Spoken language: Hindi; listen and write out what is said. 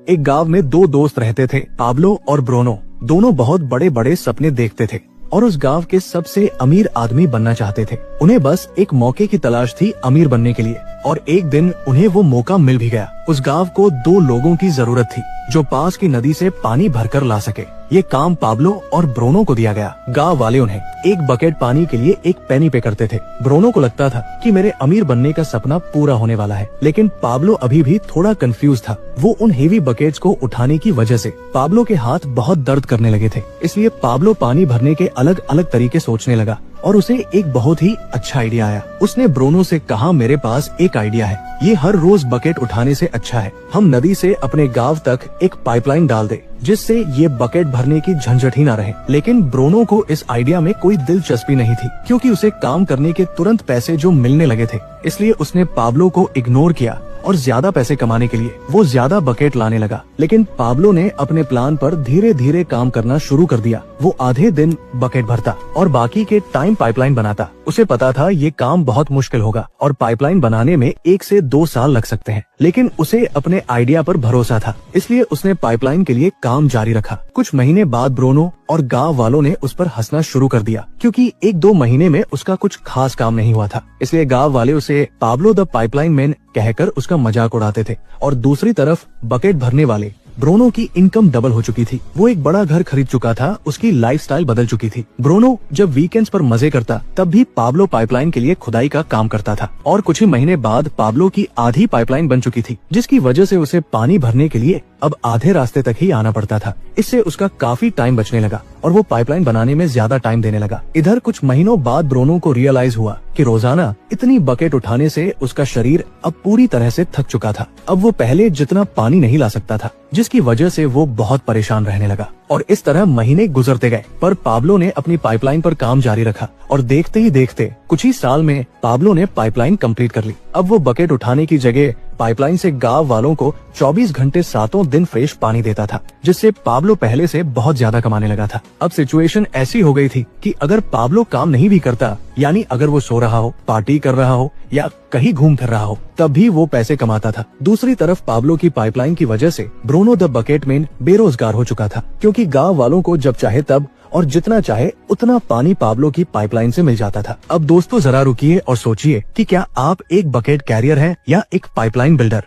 एक गांव में दो दोस्त रहते थे, पाब्लो और ब्रूनो। दोनों बहुत बड़े बड़े सपने देखते थे और उस गांव के सबसे अमीर आदमी बनना चाहते थे। उन्हें बस एक मौके की तलाश थी अमीर बनने के लिए, और एक दिन उन्हें वो मौका मिल भी गया। उस गांव को दो लोगों की जरूरत थी जो पास की नदी से पानी भरकर ला सके। ये काम पाब्लो और ब्रूनो को दिया गया। गांव वाले उन्हें एक बकेट पानी के लिए एक पेनी पे करते थे। ब्रूनो को लगता था कि मेरे अमीर बनने का सपना पूरा होने वाला है, लेकिन पाब्लो अभी भी थोड़ा कंफ्यूज था। वो उन हेवी बकेट्स को उठाने की वजह से पाब्लो के हाथ बहुत दर्द करने लगे थे। इसलिए पाब्लो पानी भरने के अलग अलग तरीके सोचने लगा और उसे एक बहुत ही अच्छा आइडिया आया। उसने ब्रूनो से कहा, मेरे पास एक आइडिया है, ये हर रोज बकेट उठाने से अच्छा है हम नदी से अपने गांव तक एक पाइपलाइन डाल दे, जिससे ये बकेट भरने की झंझट ही ना रहे। लेकिन ब्रूनो को इस आइडिया में कोई दिलचस्पी नहीं थी, क्योंकि उसे काम करने के तुरंत पैसे जो मिलने लगे थे। इसलिए उसने पाब्लो को इग्नोर किया और ज्यादा पैसे कमाने के लिए वो ज्यादा बकेट लाने लगा। लेकिन पाब्लो ने अपने प्लान पर धीरे धीरे काम करना शुरू कर दिया। वो आधे दिन बकेट भरता और बाकी के टाइम पाइपलाइन बनाता। उसे पता था ये काम बहुत मुश्किल होगा और पाइपलाइन बनाने में 1 से 2 साल लग सकते हैं, लेकिन उसे अपने आइडिया पर भरोसा था, इसलिए उसने पाइपलाइन के लिए काम जारी रखा। कुछ महीने बाद ब्रूनो और गांव वालों ने उस पर हंसना शुरू कर दिया, क्योंकि 1-2 महीने में उसका कुछ खास काम नहीं हुआ था। इसलिए गांव वाले उसे पाब्लो द पाइपलाइन मैन कहकर उसका मजाक उड़ाते थे। और दूसरी तरफ बकेट भरने वाले ब्रूनो की इनकम डबल हो चुकी थी। वो एक बड़ा घर खरीद चुका था, उसकी लाइफस्टाइल बदल चुकी थी। ब्रूनो जब वीकेंड्स पर मजे करता तब भी पाब्लो पाइपलाइन के लिए खुदाई का काम करता था। और कुछ ही महीने बाद पाब्लो की आधी पाइपलाइन बन चुकी थी, जिसकी वजह से उसे पानी भरने के लिए अब आधे रास्ते तक ही आना पड़ता था। इससे उसका काफी टाइम बचने लगा और वो पाइपलाइन बनाने में ज्यादा टाइम देने लगा। इधर कुछ महीनों बाद ब्रूनो को रियलाइज हुआ कि रोजाना इतनी बकेट उठाने से उसका शरीर अब पूरी तरह से थक चुका था। अब वो पहले जितना पानी नहीं ला सकता था, जिसकी वजह से वो बहुत परेशान रहने लगा। और इस तरह महीने गुजरते गए, पर पाब्लो ने अपनी पाइपलाइन पर काम जारी रखा और देखते ही देखते कुछ ही साल में पाब्लो ने पाइपलाइन कंप्लीट कर ली। अब वो बकेट उठाने की जगह पाइपलाइन से गांव वालों को 24 घंटे 7 दिन फ्रेश पानी देता था, जिससे पाब्लो पहले से बहुत ज्यादा कमाने लगा था। अब सिचुएशन ऐसी हो गई थी कि अगर पाब्लो काम नहीं भी करता, यानी अगर वो सो रहा हो, पार्टी कर रहा हो या कहीं घूम फिर रहा हो, तब भी वो पैसे कमाता था। दूसरी तरफ पाब्लो की पाइपलाइन की वजह से ब्रूनो द बकेट मैन बेरोजगार हो चुका था, क्योंकि गांव वालों को जब चाहे तब और जितना चाहे उतना पानी पाब्लो की पाइपलाइन से मिल जाता था। अब दोस्तों जरा रुकिए और सोचिए कि क्या आप एक बकेट कैरियर हैं या एक पाइपलाइन बिल्डर।